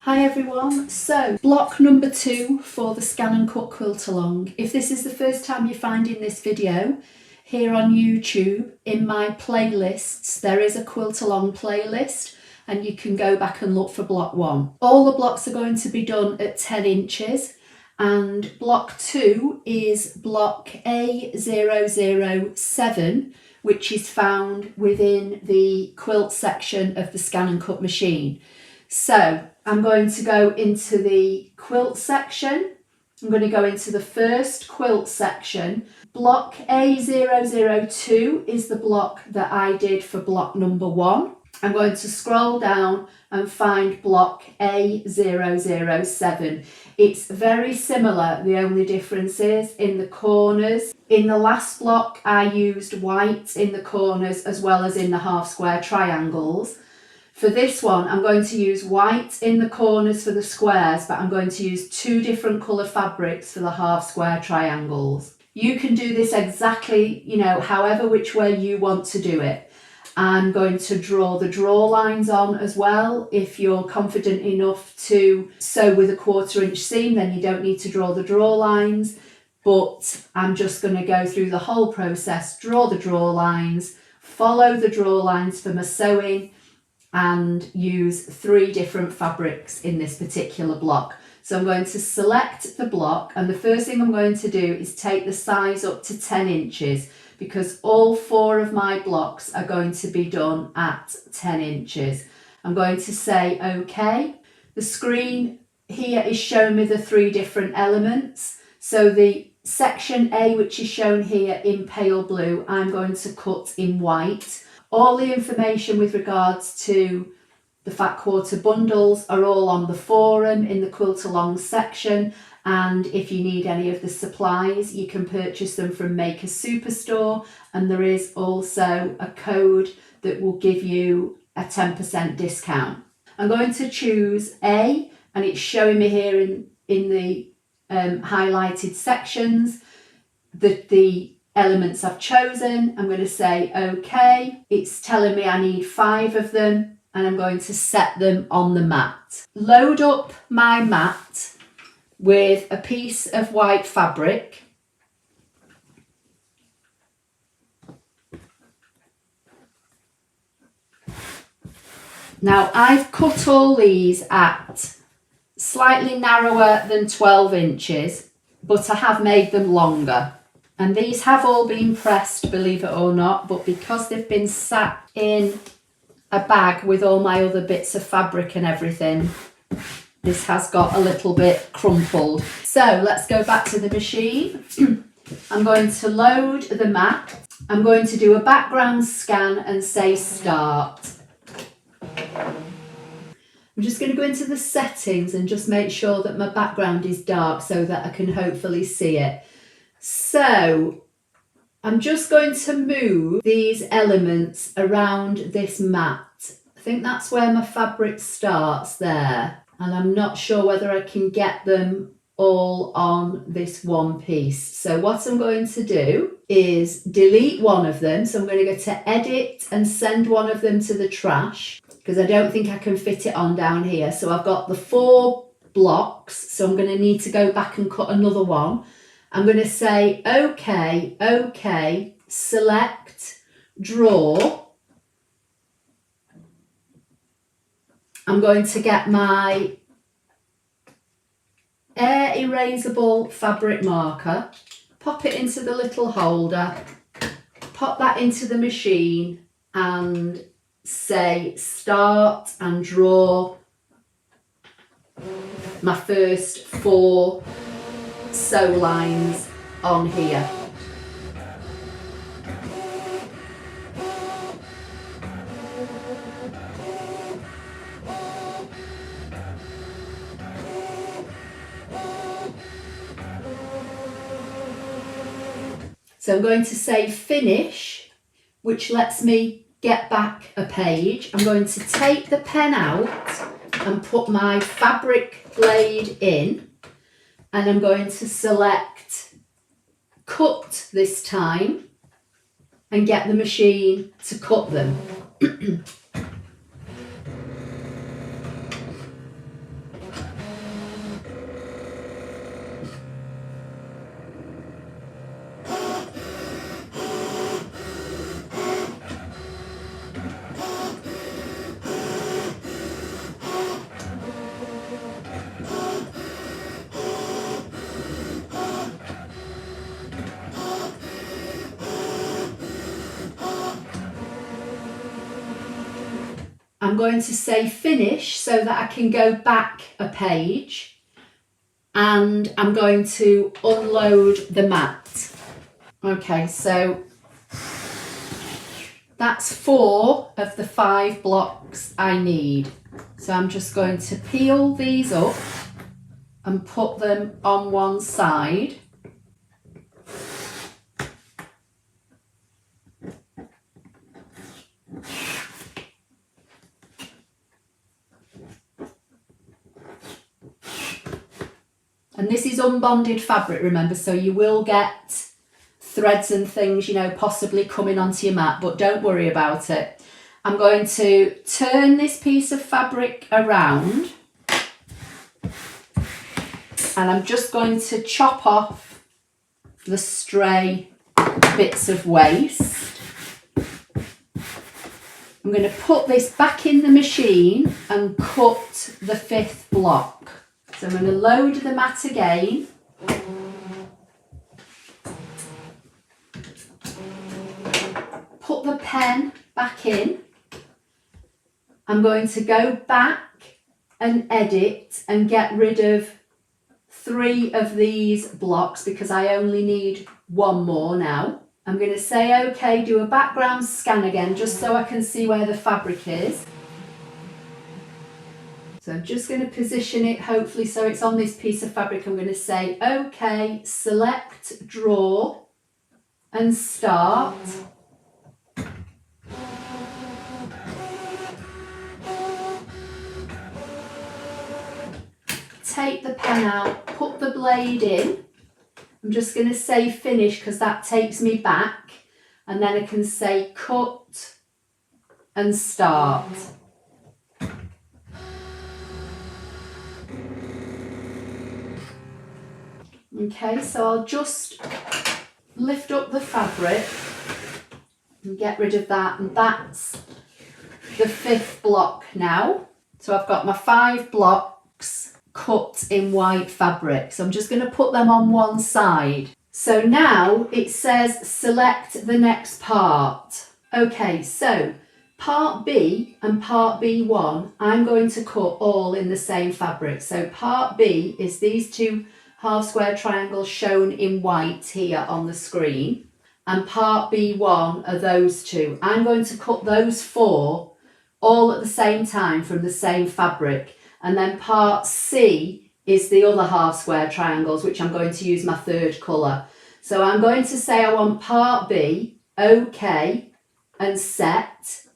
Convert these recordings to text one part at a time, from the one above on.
Hi everyone, so block number 2 for the ScanNCut Quilt Along. If this is the first time you're finding this video here on YouTube, in my playlists there is a Quilt Along playlist and you can go back and look for block 1. All the blocks are going to be done at 10 inches and block 2 is block A007, which is found within the quilt section of the ScanNCut machine. So I'm going to go into the quilt section. I'm going to go into the first quilt section. Block A002 is the block that I did for block number 1. I'm going to scroll down and find block A007. It's very similar, the only difference is in the corners. In the last block I used white in the corners as well as in the half square triangles. For this one, I'm going to use white in the corners for the squares, but I'm going to use 2 different colour fabrics for the half square triangles. You can do this exactly, however which way you want to do it. I'm going to draw the draw lines on as well. If you're confident enough to sew with a 1/4 inch seam, then you don't need to draw the draw lines. But I'm just going to go through the whole process, draw the draw lines, follow the draw lines for my sewing, and use 3 different fabrics in this particular block. So I'm going to select the block, and the first thing I'm going to do is take the size up to 10 inches because all 4 of my blocks are going to be done at 10 inches. I'm going to say OK. The screen here is showing me the 3 different elements. So the section A, which is shown here in pale blue, I'm going to cut in white. All the information with regards to the fat quarter bundles are all on the forum in the Quilt Along section, and if you need any of the supplies you can purchase them from Maker Superstore, and there is also a code that will give you a 10% discount. I'm going to choose A, and it's showing me here in the highlighted sections that the elements I've chosen. I'm going to say OK. It's telling me I need 5 of them and I'm going to set them on the mat. Load up my mat with a piece of white fabric. Now I've cut all these at slightly narrower than 12 inches, but I have made them longer. And these have all been pressed, believe it or not, but because they've been sat in a bag with all my other bits of fabric and everything, this has got a little bit crumpled. So let's go back to the machine. I'm going to load the mat. I'm going to do a background scan and say start. I'm just going to go into the settings and just make sure that my background is dark so that I can hopefully see it. So I'm just going to move these elements around this mat. I think that's where my fabric starts there, and I'm not sure whether I can get them all on this one piece. So what I'm going to do is delete one of them. So I'm going to go to edit and send one of them to the trash because I don't think I can fit it on down here. So I've got the 4 blocks, so I'm going to need to go back and cut another one. I'm going to say OK, OK, select, draw. I'm going to get my air erasable fabric marker, pop it into the little holder, pop that into the machine and say start and draw my first 4 sew lines on here. So I'm going to say finish, which lets me get back a page. I'm going to take the pen out and put my fabric blade in, and I'm going to select cut this time and get the machine to cut them. I'm going to say finish so that I can go back a page, and I'm going to unload the mat. Okay, so that's 4 of the 5 blocks I need. So I'm just going to peel these up and put them on one side. And this is unbonded fabric, remember, so you will get threads and things, you know, possibly coming onto your mat, but don't worry about it. I'm going to turn this piece of fabric around, and I'm just going to chop off the stray bits of waste. I'm going to put this back in the machine and cut the 5th block. So I'm going to load the mat again. Put the pen back in. I'm going to go back and edit and get rid of 3 of these blocks because I only need 1 more now. I'm going to say OK, do a background scan again just so I can see where the fabric is. So I'm just going to position it hopefully so it's on this piece of fabric. I'm going to say OK, select, draw and start. Take the pen out, put the blade in. I'm just going to say finish because that takes me back, and then I can say cut and start. Okay, so I'll just lift up the fabric and get rid of that, and that's the 5th block now. So I've got my 5 blocks cut in white fabric, so I'm just going to put them on one side. So now it says select the next part. Okay, so part B and part B1 I'm going to cut all in the same fabric. So part B is these 2 half square triangles shown in white here on the screen, and part B1 are those 2. I'm going to cut those 4 all at the same time from the same fabric, and then part C is the other half square triangles, which I'm going to use my 3rd colour. So I'm going to say I want part B, OK, and set,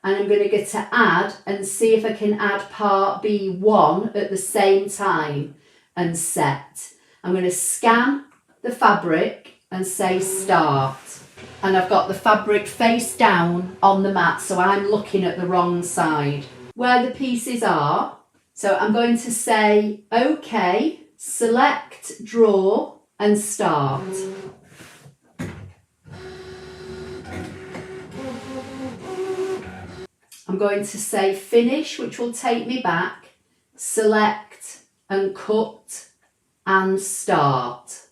and I'm going to get to add and see if I can add part B1 at the same time and set. I'm going to scan the fabric and say start, and I've got the fabric face down on the mat, so I'm looking at the wrong side where the pieces are. So I'm going to say OK, select, draw and start. I'm going to say finish, which will take me back, select and cut and start.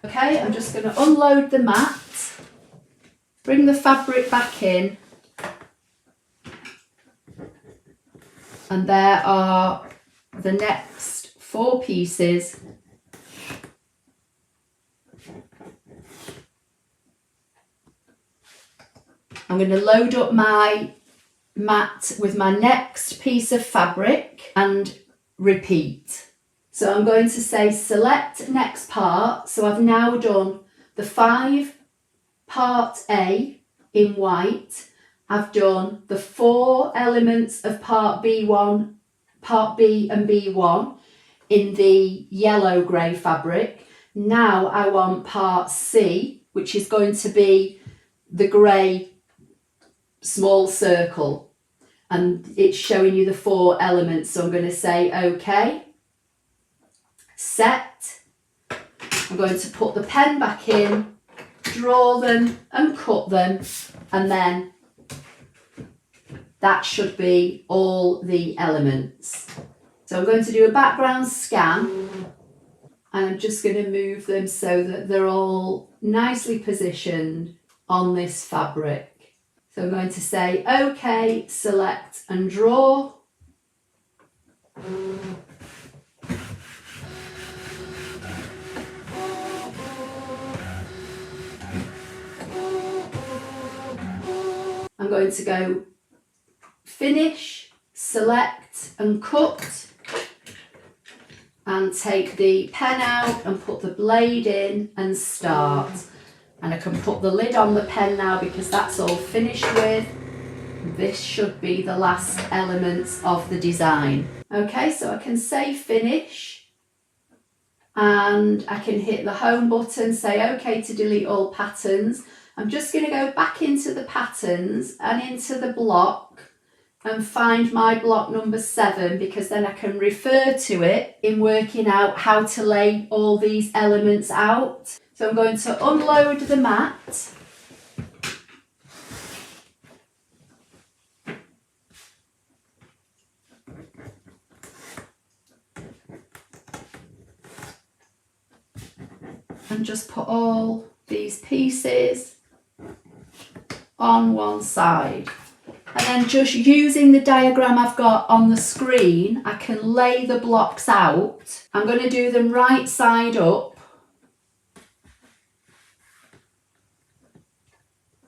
Okay, I'm just going to unload the mat, bring the fabric back in, and there are the next 4 pieces. I'm going to load up my mat with my next piece of fabric and repeat. So I'm going to say select next part. So I've now done the 5 part A in white. I've done the 4 elements of part B1, part B and B1 in the yellow grey fabric. Now I want part C, which is going to be the grey small circle, and it's showing you the 4 elements. So I'm going to say OK, set. I'm going to put the pen back in, draw them and cut them, and then that should be all the elements. So I'm going to do a background scan, and I'm just going to move them so that they're all nicely positioned on this fabric. So I'm going to say OK, select and draw. I'm going to go finish, select and cut, and take the pen out and put the blade in and start. And I can put the lid on the pen now because that's all finished with. This should be the last elements of the design. Okay, so I can say finish and I can hit the home button, say OK to delete all patterns. I'm just going to go back into the patterns and into the block and find my block number 7, because then I can refer to it in working out how to lay all these elements out. So I'm going to unload the mat. And just put all these pieces on one side. And then just using the diagram I've got on the screen, I can lay the blocks out. I'm going to do them right side up,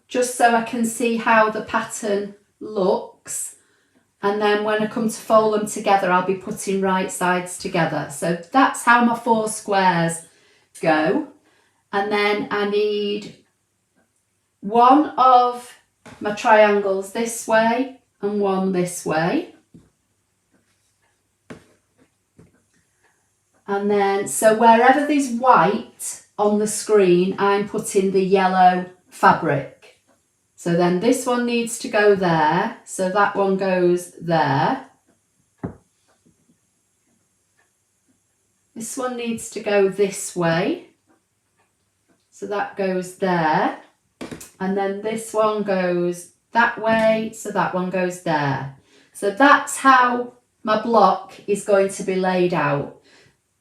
just so I can see how the pattern looks. And then when I come to fold them together, I'll be putting right sides together. So that's how my 4 squares go. And then I need one of my triangles this way and one this way. And then, so wherever there's white on the screen, I'm putting the yellow fabric. So then this one needs to go there, so that one goes there. This one needs to go this way, so that goes there. And then this one goes that way, so that one goes there. So that's how my block is going to be laid out.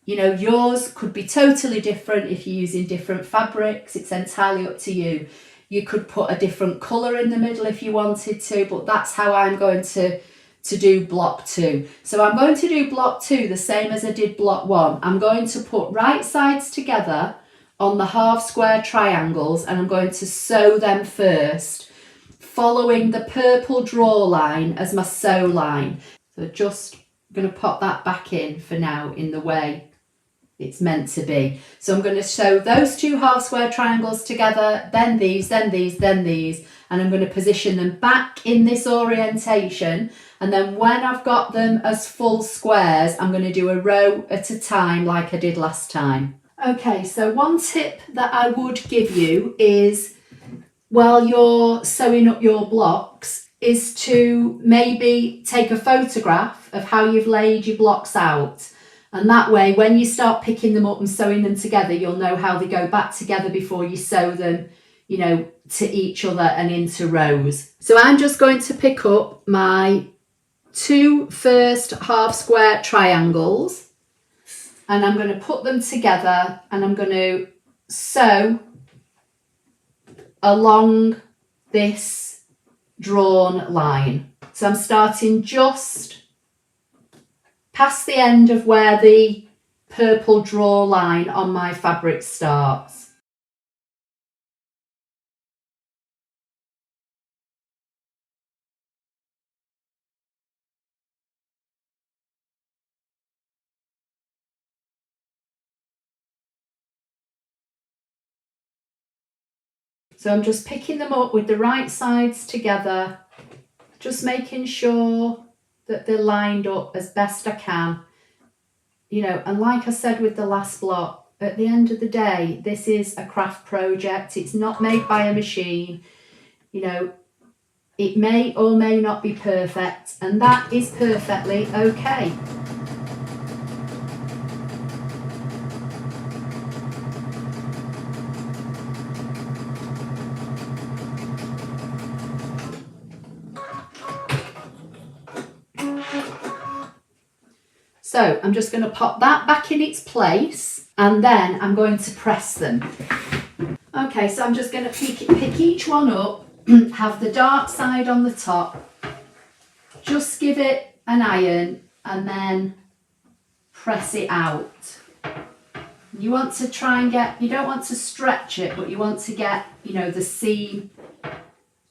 You know, yours could be totally different if you're using different fabrics. It's entirely up to you. You could put a different colour in the middle if you wanted to, but that's how I'm going to do block 2. So I'm going to do block 2 the same as I did block 1. I'm going to put right sides together on the half square triangles, and I'm going to sew them first, following the purple draw line as my sew line. So just going to pop that back in for now in the way it's meant to be. So I'm going to sew those 2 half square triangles together, then these, then these, then these, and I'm going to position them back in this orientation. And then when I've got them as full squares, I'm going to do a row at a time like I did last time. Okay, so one tip that I would give you is, while you're sewing up your blocks, is to maybe take a photograph of how you've laid your blocks out. And that way, when you start picking them up and sewing them together, you'll know how they go back together before you sew them, you know, to each other and into rows. So I'm just going to pick up my 2 first half square triangles, and I'm going to put them together, and I'm going to sew along this drawn line. So I'm starting just past the end of where the purple draw line on my fabric starts. So I'm just picking them up with the right sides together, just making sure that they're lined up as best I can. You know, and like I said with the last block, at the end of the day, this is a craft project. It's not made by a machine. You know, it may or may not be perfect, and that is perfectly okay. So I'm just going to pop that back in its place, and then I'm going to press them. Okay, so I'm just going to pick each one up, have the dark side on the top, just give it an iron and then press it out. You want to try and get, you don't want to stretch it, but you want to get, you know, the seam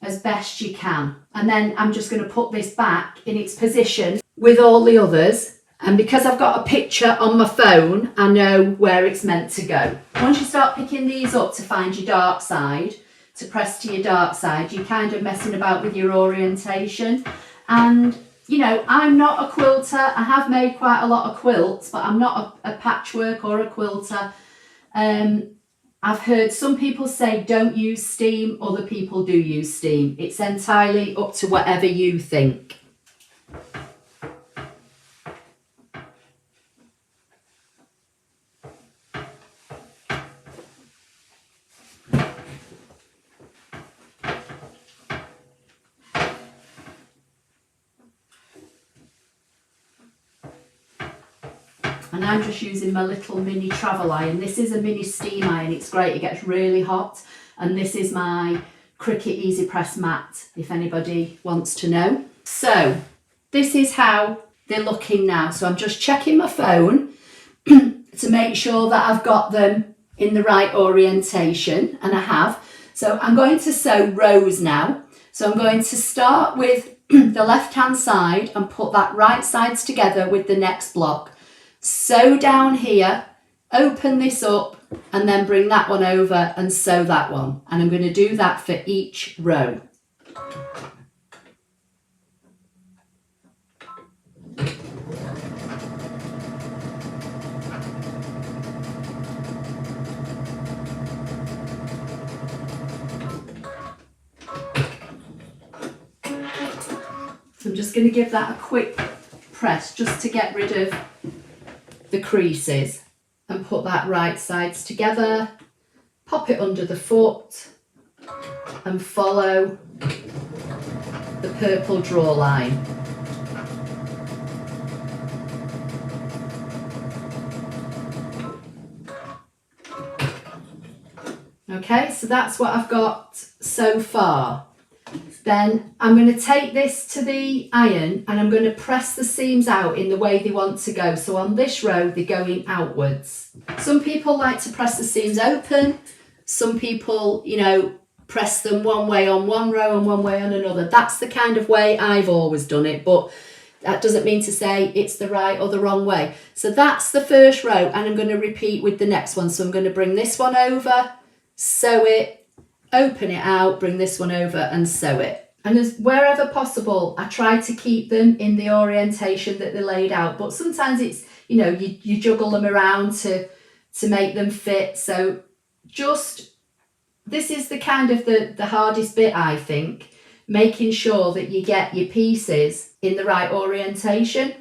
as best you can. And then I'm just going to put this back in its position with all the others. And because I've got a picture on my phone, I know where it's meant to go. Once you start picking these up to find your dark side, to press to your dark side, you're kind of messing about with your orientation. And, you know, I'm not a quilter. I have made quite a lot of quilts, but I'm not a patchwork or a quilter. I've heard some people say don't use steam, other people do use steam. It's entirely up to whatever you think. And I'm just using my little mini travel iron. This is a mini steam iron. It's great. It gets really hot. And this is my Cricut Easy Press mat, if anybody wants to know. So this is how they're looking now. So I'm just checking my phone to make sure that I've got them in the right orientation, and I have. So I'm going to sew rows now. So I'm going to start with the left-hand side and put that right sides together with the next block. Sew down here, open this up, and then bring that one over and sew that one. And I'm going to do that for each row. So I'm just going to give that a quick press just to get rid of the creases and put that right sides together, pop it under the foot and follow the purple draw line. Okay, so that's what I've got so far. Then I'm going to take this to the iron and I'm going to press the seams out in the way they want to go. So on this row, they're going outwards. Some people like to press the seams open. Some people, you know, press them one way on one row and one way on another. That's the kind of way I've always done it, but that doesn't mean to say it's the right or the wrong way. So that's the first row, and I'm going to repeat with the next one. So I'm going to bring this one over, sew it, open it out, bring this one over and sew it. And as wherever possible, I try to keep them in the orientation that they're laid out. But sometimes it's, you know, you juggle them around to make them fit. So just, this is the kind of the hardest bit, I think, making sure that you get your pieces in the right orientation.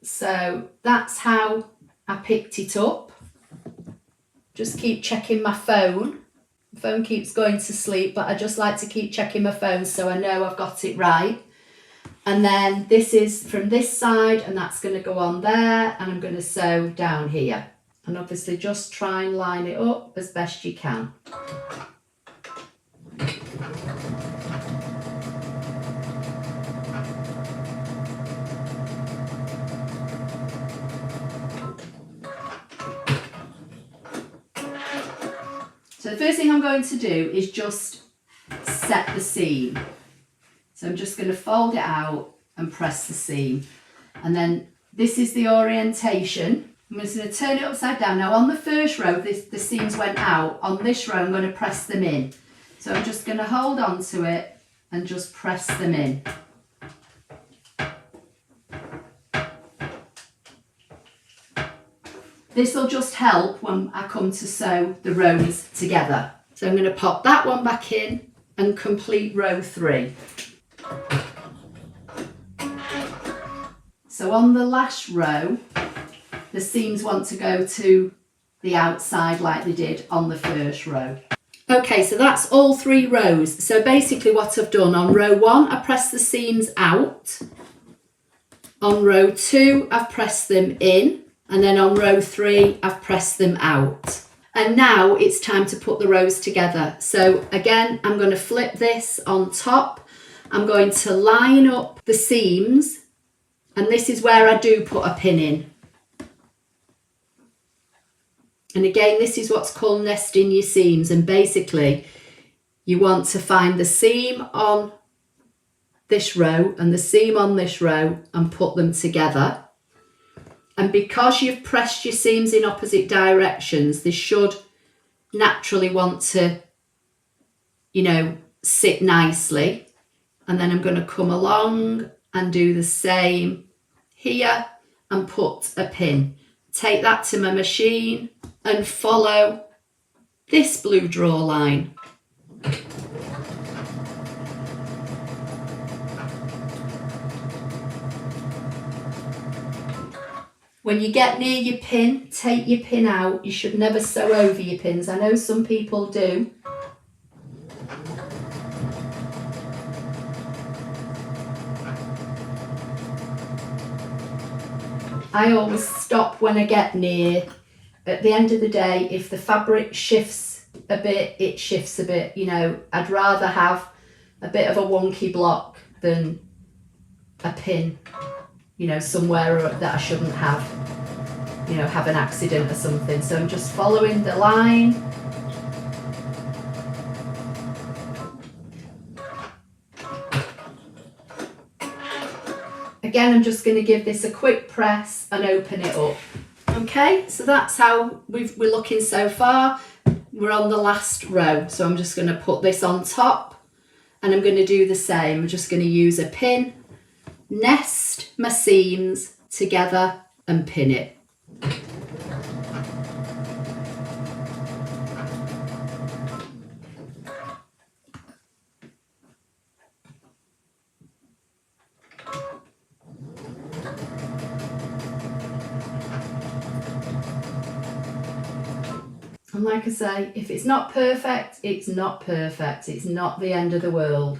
So that's how I picked it up. Just keep checking my phone. My phone keeps going to sleep, but I just like to keep checking my phone so I know I've got it right. And then this is from this side, and that's going to go on there, and I'm going to sew down here. And obviously just try and line it up as best you can. So the first thing I'm going to do is just set the seam. So I'm just going to fold it out and press the seam. And then this is the orientation. I'm just going to turn it upside down. Now on the first row, the seams went out. On this row, I'm going to press them in. So I'm just going to hold on to it and just press them in. This will just help when I come to sew the rows together. So I'm going to pop that one back in and complete row 3. So on the last row, the seams want to go to the outside like they did on the first row. Okay, so that's all 3 rows. So basically what I've done, on row 1, I pressed the seams out. On row 2, I've pressed them in. And then on row 3, I've pressed them out. And now it's time to put the rows together. So again, I'm going to flip this on top. I'm going to line up the seams. And this is where I do put a pin in. And again, this is what's called nesting your seams. And basically, you want to find the seam on this row and the seam on this row and put them together. And because you've pressed your seams in opposite directions, they should naturally want to, you know, sit nicely. And then I'm going to come along and do the same here and put a pin. Take that to my machine and follow this blue draw line. When you get near your pin, take your pin out. You should never sew over your pins. I know some people do. I always stop when I get near. At the end of the day, if the fabric shifts a bit, it shifts a bit. You know, I'd rather have a bit of a wonky block than a pin, you know, somewhere that I shouldn't have, you know, have an accident or something. So I'm just following the line. Again, I'm just going to give this a quick press and open it up. Okay, so that's how we're looking so far. We're on the last row, so I'm just going to put this on top and I'm going to do the same. I'm just going to use a pin, nest my seams together and pin it. And like I say, if it's not perfect, it's not perfect. It's not the end of the world.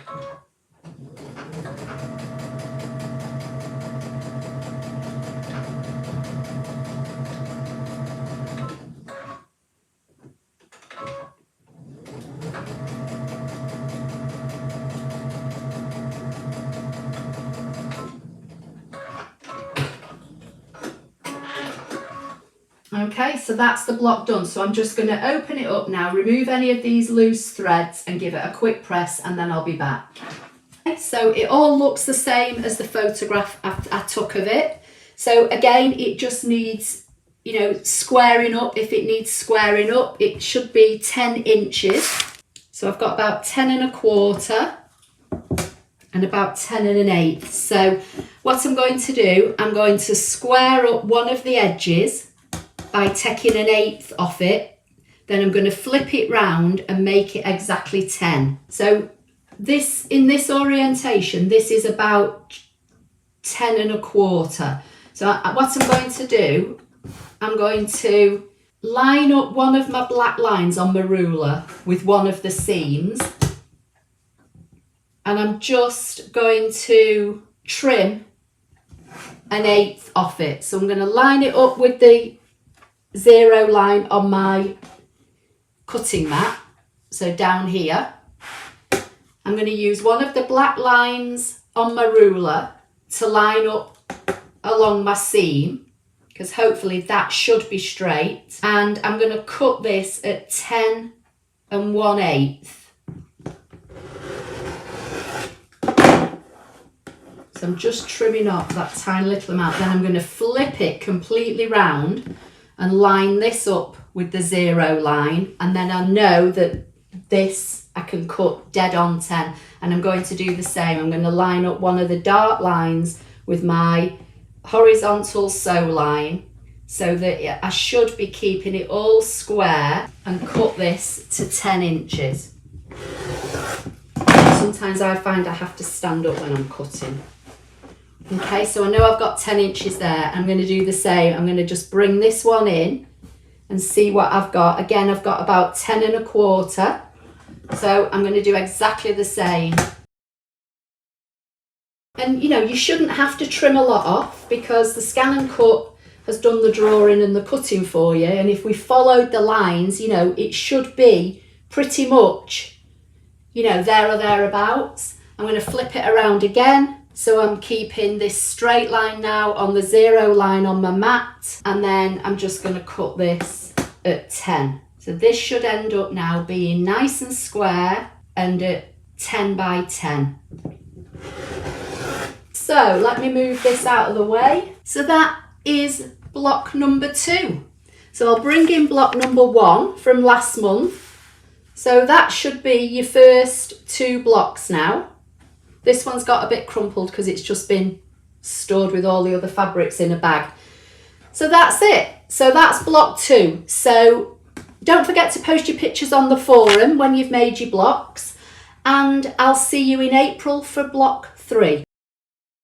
Okay, so that's the block done. So I'm just going to open it up now, remove any of these loose threads and give it a quick press and then I'll be back. Okay, so it all looks the same as the photograph I took of it. So again, it just needs, you know, squaring up. If it needs squaring up, it should be 10 inches. So I've got about 10 1/4 and about 10 1/8. So what I'm going to do, I'm going to square up one of the edges by taking 1/8 off it. Then I'm going to flip it round and make it exactly 10. So this, in this orientation, this is about 10 1/4. So what I'm going to do, I'm going to line up one of my black lines on my ruler with one of the seams. And I'm just going to trim 1/8 off it. So I'm going to line it up with the 0 line on my cutting mat, so down here. I'm going to use one of the black lines on my ruler to line up along my seam, because hopefully that should be straight, and I'm going to cut this at 10 1/8. So I'm just trimming off that tiny little amount, then I'm going to flip it completely round and line this up with the 0 line, and then I know that this I can cut dead on 10, and I'm going to do the same. I'm going to line up one of the dark lines with my horizontal sew line so that I should be keeping it all square, and cut this to 10 inches. Sometimes I find I have to stand up when I'm cutting. Okay, so I know I've got 10 inches there. I'm going to do the same. I'm going to just bring this one in and see what I've got. Again, I've got about 10 1/4. So I'm going to do exactly the same. And you know, you shouldn't have to trim a lot off because the ScanNCut has done the drawing and the cutting for you. And if we followed the lines, you know, it should be pretty much, you know, there or thereabouts. I'm going to flip it around again. So I'm keeping this straight line now on the 0 line on my mat. And then I'm just going to cut this at 10. So this should end up now being nice and square and at 10 by 10. So let me move this out of the way. So that is block number 2. So I'll bring in block number 1 from last month. So that should be your first 2 blocks now. This one's got a bit crumpled because it's just been stored with all the other fabrics in a bag. So that's it. So that's block 2. So don't forget to post your pictures on the forum when you've made your blocks. And I'll see you in April for block 3.